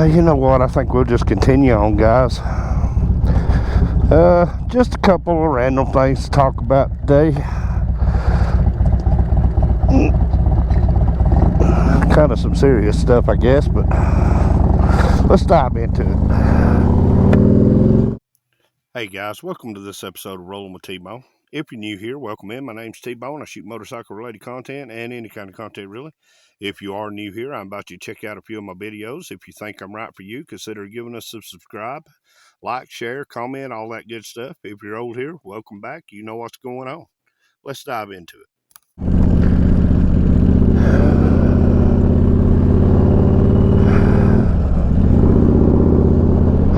You know what? I think we'll just continue on, guys. Just a couple of random things to talk about today. Kind of some serious stuff, I guess, but let's dive into it. Hey guys, welcome to this episode of Rolling with T-Bone. If you're new here, welcome in. My name's T-Bone. I shoot motorcycle related content and any kind of content really. If you are new here, I invite you to check out a few of my videos. If you think I'm right for you, consider giving us a subscribe, like, share, comment, all that good stuff. If you're old here, welcome back. You know what's going on. Let's dive into it.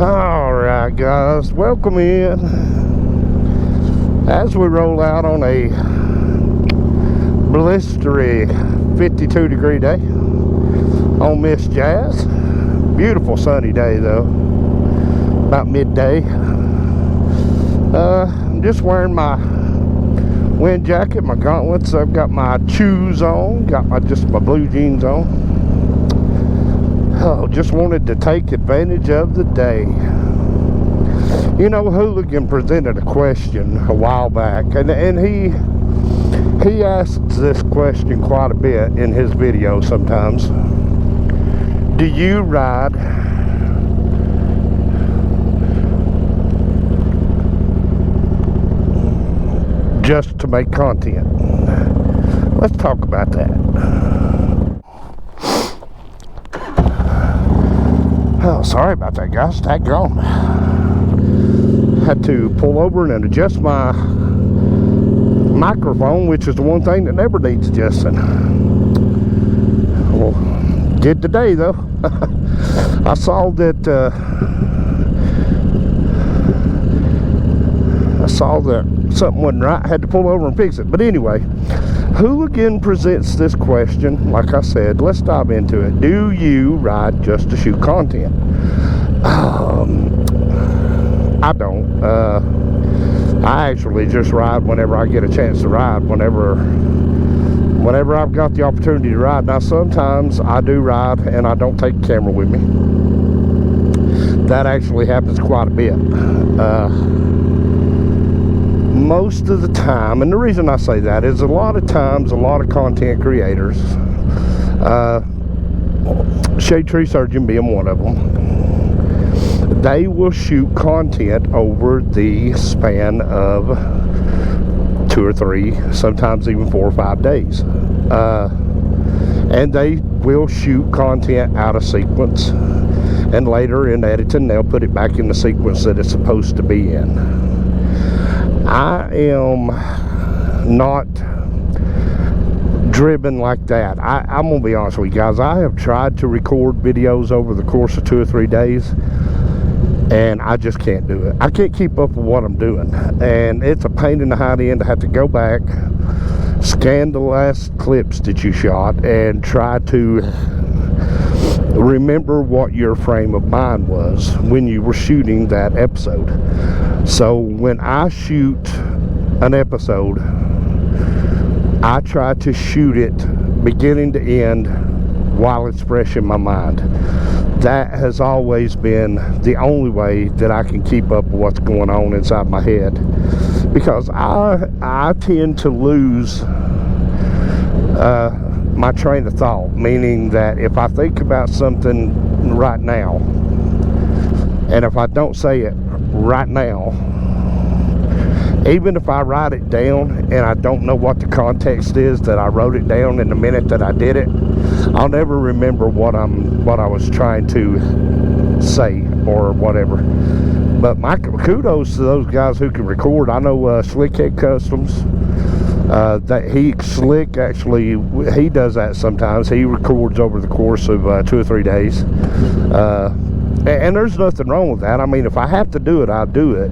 Alright guys, welcome in as we roll out on a blistery 52 degree day on Miss Jazz. Beautiful sunny day though, about midday. I'm just wearing my wind jacket, my gauntlets. I've got my shoes on, got my blue jeans on. Oh, just wanted to take advantage of the day. You know, Hooligan presented a question a while back, and he asks this question quite a bit in his videos sometimes. Do you ride just to make content? Let's talk about that. Oh, sorry about that, guys. Daggone. Had to pull over and adjust my microphone, which is the one thing that never needs adjusting. Well, did today though. I saw that something wasn't right. Had to pull over and fix it. But anyway, Hooligan presents this question. Like I said, let's dive into it. Do you ride just to shoot content? I don't. I actually just ride whenever I get a chance to ride. Whenever I've got the opportunity to ride. Now sometimes I do ride and I don't take the camera with me. That actually happens quite a bit. Most of the time, and the reason I say that is a lot of times, a lot of content creators, Shade Tree Surgeon being one of them, they will shoot content over the span of 2 or 3, sometimes even 4 or 5 days. And they will shoot content out of sequence, and later in editing they'll put it back in the sequence that it's supposed to be in. I am not driven like that. I'm gonna be honest with you guys. I have tried to record videos over the course of 2 or 3 days, and I just can't do it. I can't keep up with what I'm doing, and it's a pain in the hind end to have to go back, scan the last clips that you shot, and try to remember what your frame of mind was when you were shooting that episode. So when I shoot an episode, I try to shoot it beginning to end while it's fresh in my mind. That has always been the only way that I can keep up with what's going on inside my head, because I tend to lose my train of thought, meaning that if I think about something right now, and if I don't say it right now, even if I write it down and I don't know what the context is that I wrote it down in the minute that I did it, I'll never remember what I was trying to say or whatever. But my kudos to those guys who can record. I know Slickhead Customs, Slick actually, he does that sometimes. He records over the course of 2 or 3 days, and there's nothing wrong with that. I mean, if I have to do it, I'll do it.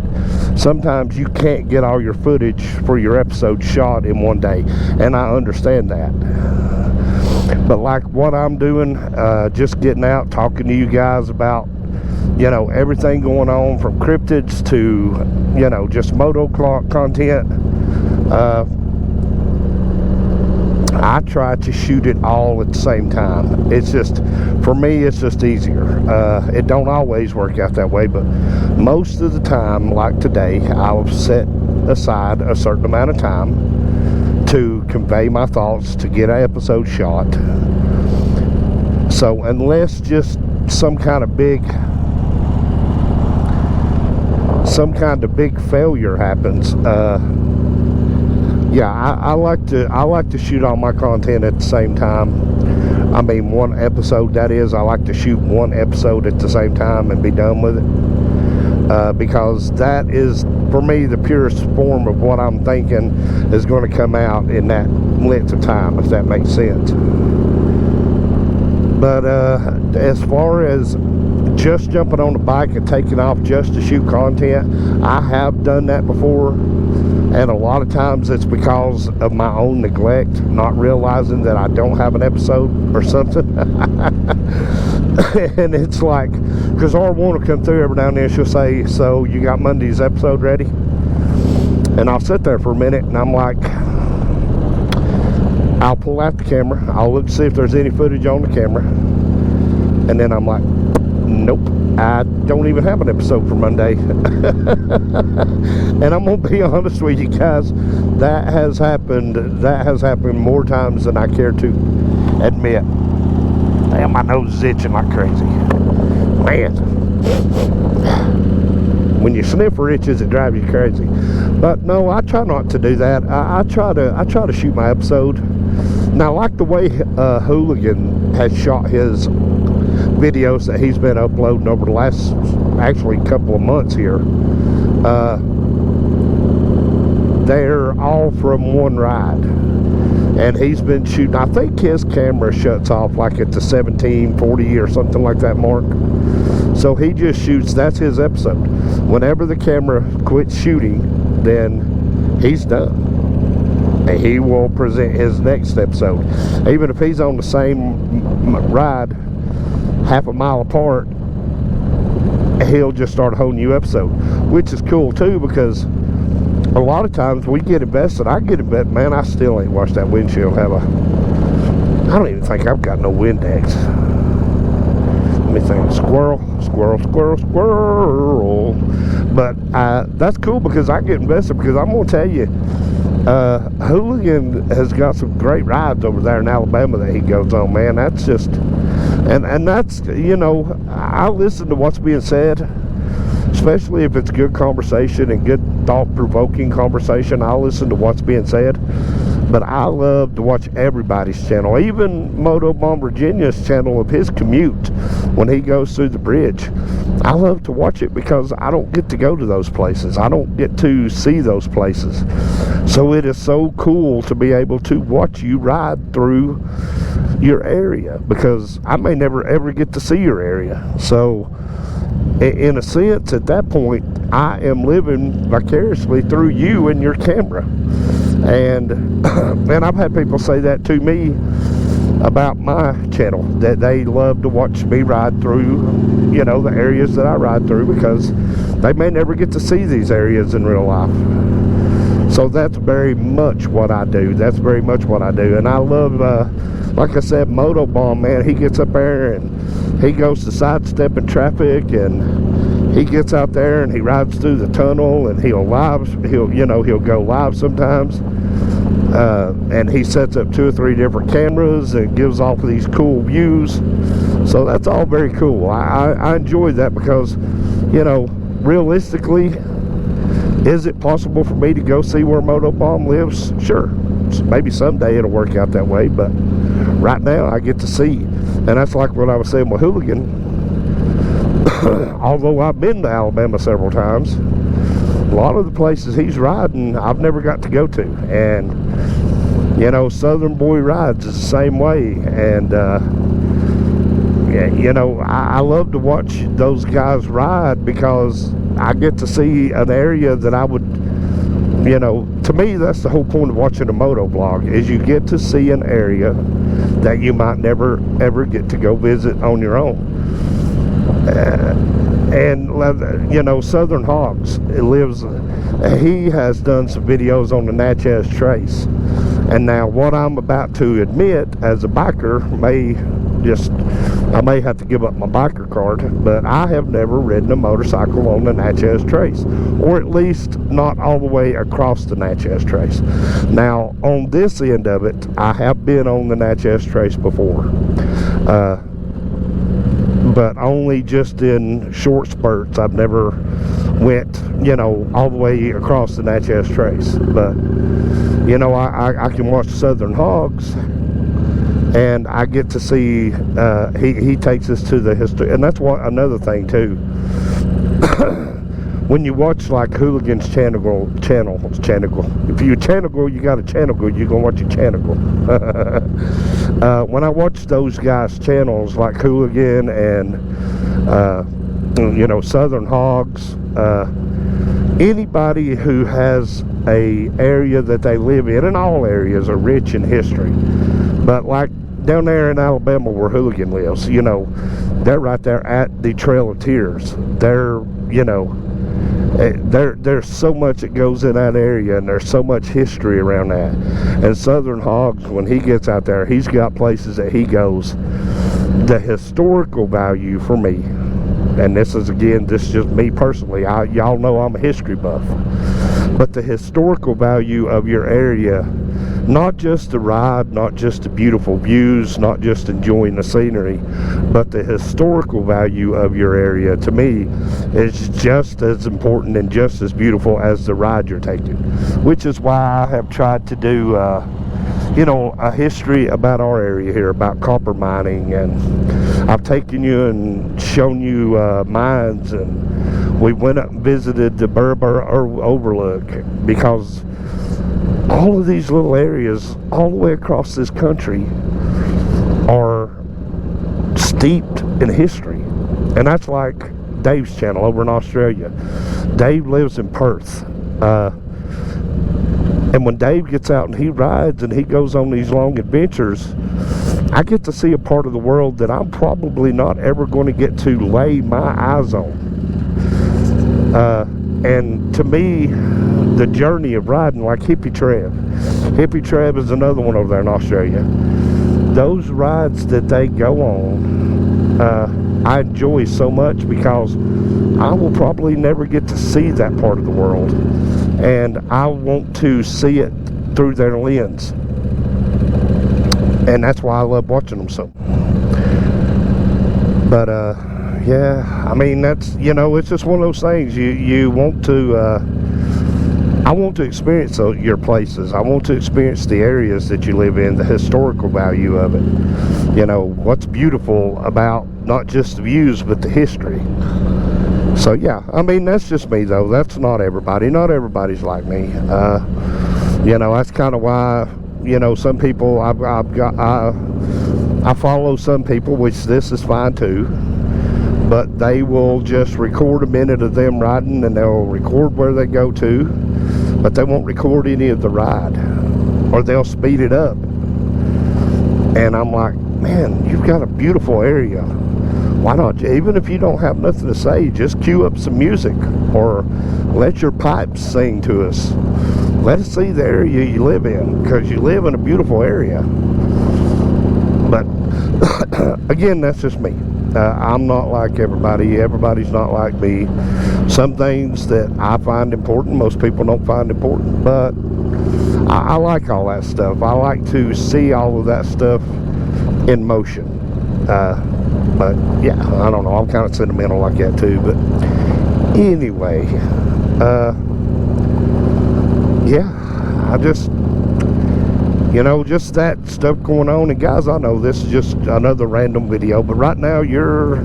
Sometimes you can't get all your footage for your episode shot in one day, and I understand that. But like what I'm doing, just getting out, talking to you guys about, you know, everything going on from cryptids to, you know, just moto content. I try to shoot it all at the same time. It's just, for me, it's just easier. It don't always work out that way, but most of the time, like today, I'll set aside a certain amount of time to convey my thoughts, to get an episode shot. So unless just some kind of big failure happens, yeah, I like to shoot all my content at the same time. I mean, one episode, that is, I like to shoot one episode at the same time and be done with it, because that is, for me, the purest form of what I'm thinking is going to come out in that length of time, if that makes sense. But as far as just jumping on the bike and taking off just to shoot content, I have done that before, and a lot of times it's because of my own neglect, not realizing that I don't have an episode or something. And it's like, because R1 will come through every now and then, she'll say, so you got Monday's episode ready? And I'll sit there for a minute and I'm like, I'll pull out the camera, I'll look to see if there's any footage on the camera, and then I'm like, nope, I don't even have an episode for Monday. And I'm gonna be honest with you guys, that has happened more times than I care to admit. Damn, my nose is itching like crazy, man. When your sniffer itches, it drives you crazy. But no, I try not to do that. I try to shoot my episode. Now, like the way Hooligan has shot his videos that he's been uploading over the last, actually, couple of months here, they're all from one ride, and he's been shooting, I think his camera shuts off like at the 1740 or something like that mark, so he just shoots, that's his episode. Whenever the camera quits shooting, then he's done. He will present his next episode. Even if he's on the same ride, half a mile apart, he'll just start a whole new episode, which is cool too, because a lot of times we get invested. I get invested, man, I still ain't washed that windshield, have I? I don't even think I've got no Windex. Let me think. Squirrel. But that's cool, because I get invested, because I'm gonna tell you, Hooligan has got some great rides over there in Alabama that he goes on, man. That's just, and that's, you know, I listen to what's being said, especially if it's good conversation and good thought-provoking conversation. I'll listen to what's being said, but I love to watch everybody's channel, even Moto Bomb Virginia's channel of his commute when he goes through the bridge. I love to watch it because I don't get to go to those places. I don't get to see those places. So it is so cool to be able to watch you ride through your area, because I may never ever get to see your area. So in a sense, at that point, I am living vicariously through you and your camera. And I've had people say that to me about my channel, that they love to watch me ride through, you know, the areas that I ride through, because they may never get to see these areas in real life. So that's very much what I do. That's very much what I do. And I love, like I said, Moto Bomb, man. He gets up there and he goes to sidestepping traffic, and he gets out there and he rides through the tunnel, and he'll go live sometimes. And he sets up 2 or 3 different cameras and gives off these cool views. So that's all very cool. I enjoy that, because, you know, realistically, is it possible for me to go see where Moto Bomb lives? Sure. Maybe someday it'll work out that way, but right now I get to see. And that's like what I was saying with Hooligan. Although I've been to Alabama several times, a lot of the places he's riding I've never got to go to. And, you know, Southern Boy Rides is the same way. And yeah, you know, I love to watch those guys ride, because I get to see an area that I would, you know, to me, that's the whole point of watching a moto vlog, is you get to see an area that you might never ever get to go visit on your own. And you know, Southern Hogs, he has done some videos on the Natchez Trace, And now what I'm about to admit as a biker I may have to give up my biker card, but I have never ridden a motorcycle on the Natchez Trace, or at least not all the way across the Natchez Trace. Now, on this end of it, I have been on the Natchez Trace before, but only just in short spurts. I've never went, all the way across the Natchez Trace. But, I can watch Southern Hogs, and I get to see, he takes us to the history. And that's another thing too. When you watch like Hooligans channel, if you channel, you got a channel, you're gonna watch a channel. When I watch those guys' channels like Hooligan and Southern Hogs, anybody who has a area that they live in, and all areas are rich in history, but like down there in Alabama where Hooligan lives, they're right there at the Trail of Tears. There's so much that goes in that area, and there's so much history around that. And Southern Hogs, when he gets out there, he's got places that he goes. The historical value for me, and this is just me personally, y'all know I'm a history buff, but the historical value of your area, not just the ride, not just the beautiful views, not just enjoying the scenery, but the historical value of your area, to me, is just as important and just as beautiful as the ride you're taking. Which is why I have tried to do a history about our area here, about copper mining, and I've taken you and shown you mines, and we went up and visited the Burr Overlook, because all of these little areas all the way across this country are steeped in history. And that's like Dave's channel over in Australia. Dave lives in Perth, and when Dave gets out and he rides and he goes on these long adventures, I get to see a part of the world that I'm probably not ever going to get to lay my eyes on. And to me, the journey of riding, like Hippie Treb is another one over there in Australia. Those rides that they go on, I enjoy so much, because I will probably never get to see that part of the world, and I want to see it through their lens, and that's why I love watching them so. But yeah, I mean, that's, it's just one of those things. You want to, I want to experience your places. I want to experience the areas that you live in, the historical value of it. What's beautiful about not just the views, but the history. So yeah, I mean, that's just me though. That's not everybody. Not everybody's like me. That's kind of why, some people, I follow some people, which this is fine too. But they will just record a minute of them riding, and they'll record where they go to, but they won't record any of the ride, or they'll speed it up. And I'm like, man, you've got a beautiful area. Why not, even if you don't have nothing to say, just cue up some music, or let your pipes sing to us. Let us see the area you live in, because you live in a beautiful area. But again, that's just me. I'm not like everybody. Everybody's not like me. Some things that I find important, most people don't find important. But I like all that stuff. I like to see all of that stuff in motion. But yeah, I don't know. I'm kind of sentimental like that too. But anyway, yeah, I just... just that stuff going on. And guys, I know this is just another random video, but right now your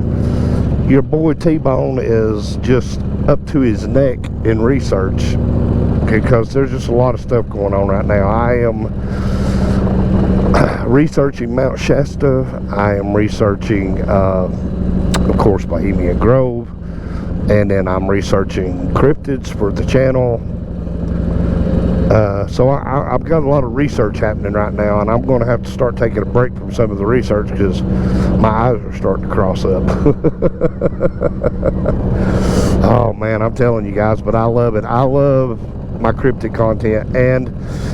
boy T-Bone is just up to his neck in research, because there's just a lot of stuff going on right now. I am researching Mount Shasta. I am researching of course Bohemian Grove, and then I'm researching cryptids for the channel. So I've got a lot of research happening right now, and I'm going to have to start taking a break from some of the research, because my eyes are starting to cross up. Oh man, I'm telling you guys, but I love it. I love my cryptid content. And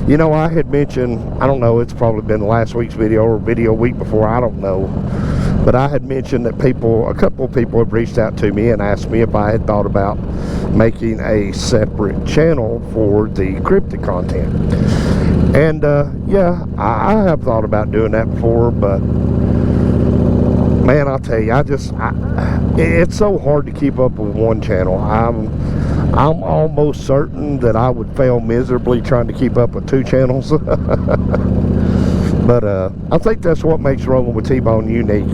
you know, I had mentioned, I don't know, it's probably been last week's video or video week before, I don't know, but I had mentioned that a couple of people have reached out to me and asked me if I had thought about making a separate channel for the cryptid content. And yeah, I have thought about doing that before, but man, I'll tell you, it's so hard to keep up with one channel. I'm almost certain that I would fail miserably trying to keep up with two channels. But I think that's what makes Rolling with T-Bone unique,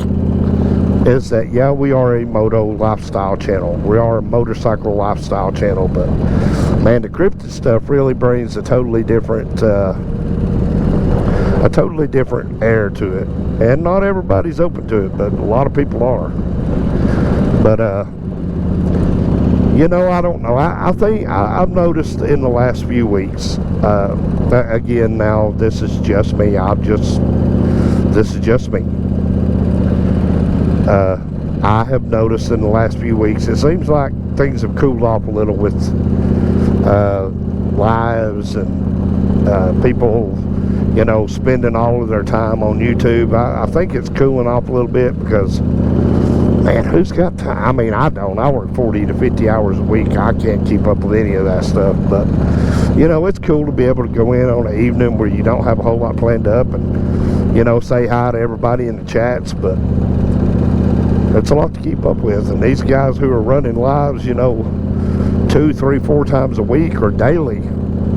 is that, yeah, we are a moto lifestyle channel. We are a motorcycle lifestyle channel, but man, the cryptid stuff really brings a totally different air to it. And not everybody's open to it, but a lot of people are. But you know, I don't know. I think I've noticed in the last few weeks, again, now this is just me. This is just me. I have noticed in the last few weeks, it seems like things have cooled off a little with lives and people, you know, spending all of their time on YouTube. I think it's cooling off a little bit because, man, who's got time? I mean, I don't. I work 40 to 50 hours a week. I can't keep up with any of that stuff. But, you know, it's cool to be able to go in on an evening where you don't have a whole lot planned up and, you know, say hi to everybody in the chats. But it's a lot to keep up with. And these guys who are running lives, you know, 2, 3, 4 times a week or daily,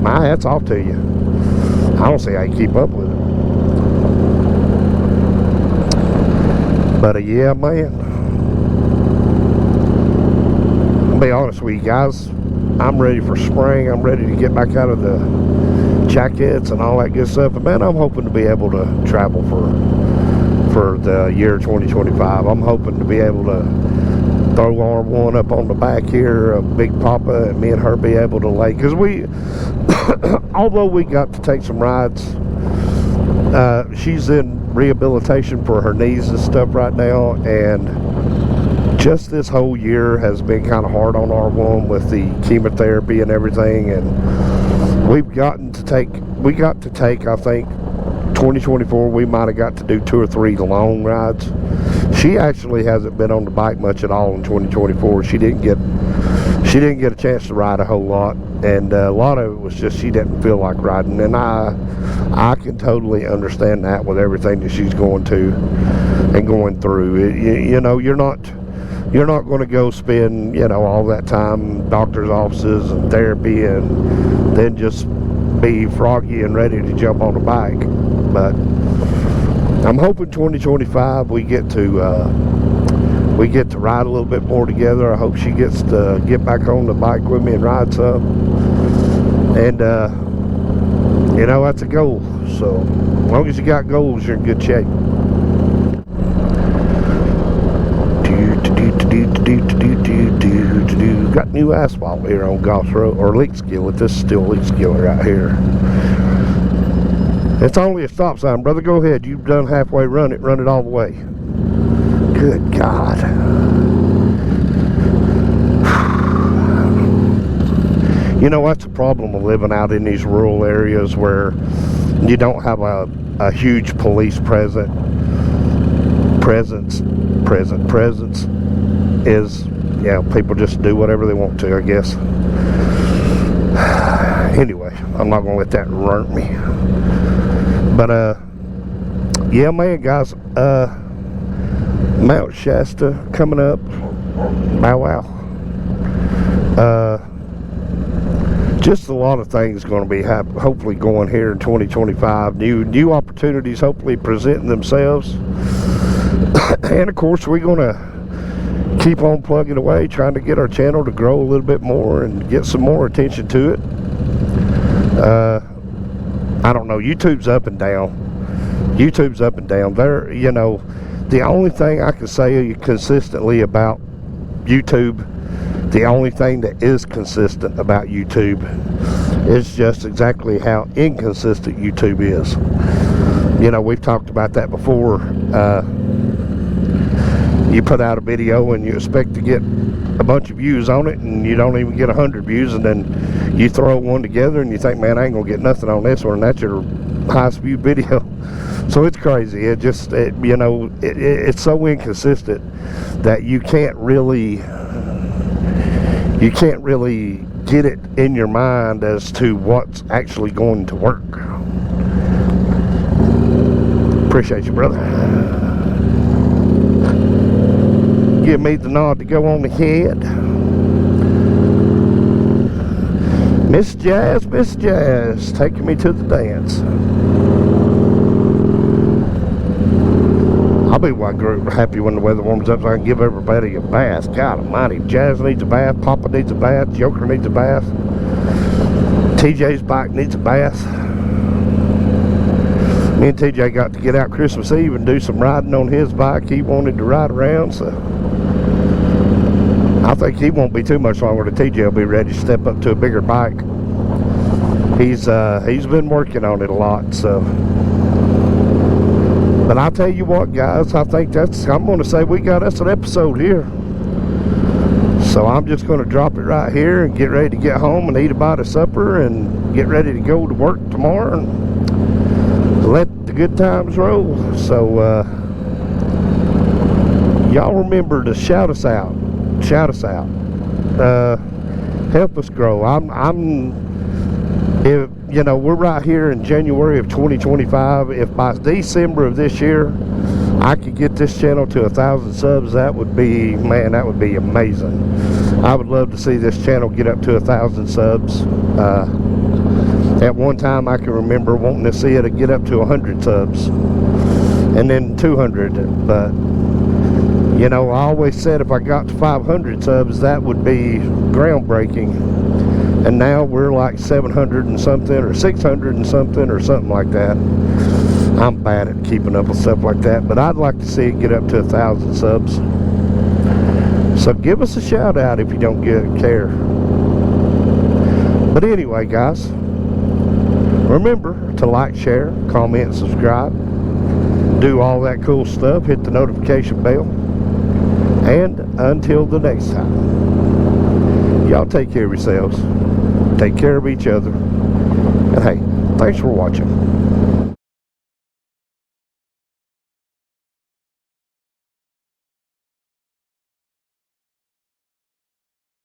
my hat's off to you. I don't see how you keep up with it. But yeah, man, I'll be honest with you guys, I'm ready for spring. I'm ready to get back out of the jackets and all that good stuff. And man, I'm hoping to be able to travel for the year 2025. I'm hoping to be able to throw R1 up on the back here of Big Papa, and me and her be able to lay, because we although we got to take some rides, she's in rehabilitation for her knees and stuff right now, and just this whole year has been kind of hard on R1 with the chemotherapy and everything. And we got to take, I think 2024, we might have got to do 2 or 3 long rides. She actually hasn't been on the bike much at all in 2024. She didn't get a chance to ride a whole lot, and a lot of it was just she didn't feel like riding. And I can totally understand that with everything that she's going to and going through. You know, you're not going to go spend, you know, all that time in doctor's offices and therapy and then just be froggy and ready to jump on a bike. But I'm hoping 2025 we get to ride a little bit more together. I hope she gets to get back on the bike with me and ride some. And you know, that's a goal. So as long as you got goals, you're in good shape. Got new asphalt here on Goss Road, or Leak Skillet. This is still Leak Skillet right here. It's only a stop sign, brother. Go ahead. You've done halfway. Run it all the way. Good God. You know, that's the problem of living out in these rural areas where you don't have a huge police presence is, yeah, people just do whatever they want to, I guess. Anyway, I'm not gonna let that run me. But yeah, man, guys, Mount Shasta coming up. Wow. Just a lot of things going to be hopefully going here in 2025. New opportunities hopefully presenting themselves. And of course, we're going to keep on plugging away, trying to get our channel to grow a little bit more and get some more attention to it. I don't know, YouTube's up and down. There, you know, the only thing I can say consistently about YouTube, the only thing that is consistent about YouTube is just exactly how inconsistent YouTube is. You know, we've talked about that before. You put out a video and you expect to get a bunch of views on it, and you don't even get 100 views, and then you throw one together and you think, man, I ain't gonna get nothing on this one, and that's your highest viewed video. So it's crazy. You know, it's so inconsistent that you can't really get it in your mind as to what's actually going to work. Appreciate you, brother. Give me the nod to go on ahead. Miss Jazz, taking me to the dance. I'll be happy when the weather warms up so I can give everybody a bath. God almighty, Jazz needs a bath, Papa needs a bath, Joker needs a bath, TJ's bike needs a bath. Me and TJ got to get out Christmas Eve and do some riding on his bike. He wanted to ride around, so I think he won't be too much longer till TJ will be ready to step up to a bigger bike. He's been working on it a lot, so. But I'll tell you what, guys, I think I'm going to say we got us an episode here. So I'm just going to drop it right here and get ready to get home and eat a bite of supper and get ready to go to work tomorrow and let the good times roll. So y'all remember to shout us out. Shout us out. Help us grow. If you know, we're right here in January of 2025. If by December of this year I could get this channel to 1,000 subs, that would be, man, that would be amazing. I would love to see this channel get up to 1,000 subs. At one time I can remember wanting to see it get up to 100 subs and then 200, but you know, I always said if I got to 500 subs that would be groundbreaking. And now we're like 700 and something, or 600 and something, or something like that. I'm bad at keeping up with stuff like that, but I'd like to see it get up to 1,000 subs. So give us a shout out if you don't care. But anyway, guys, remember to like, share, comment, subscribe, do all that cool stuff, hit the notification bell, and until the next time, y'all take care of yourselves. Take care of each other. And hey, thanks for watching.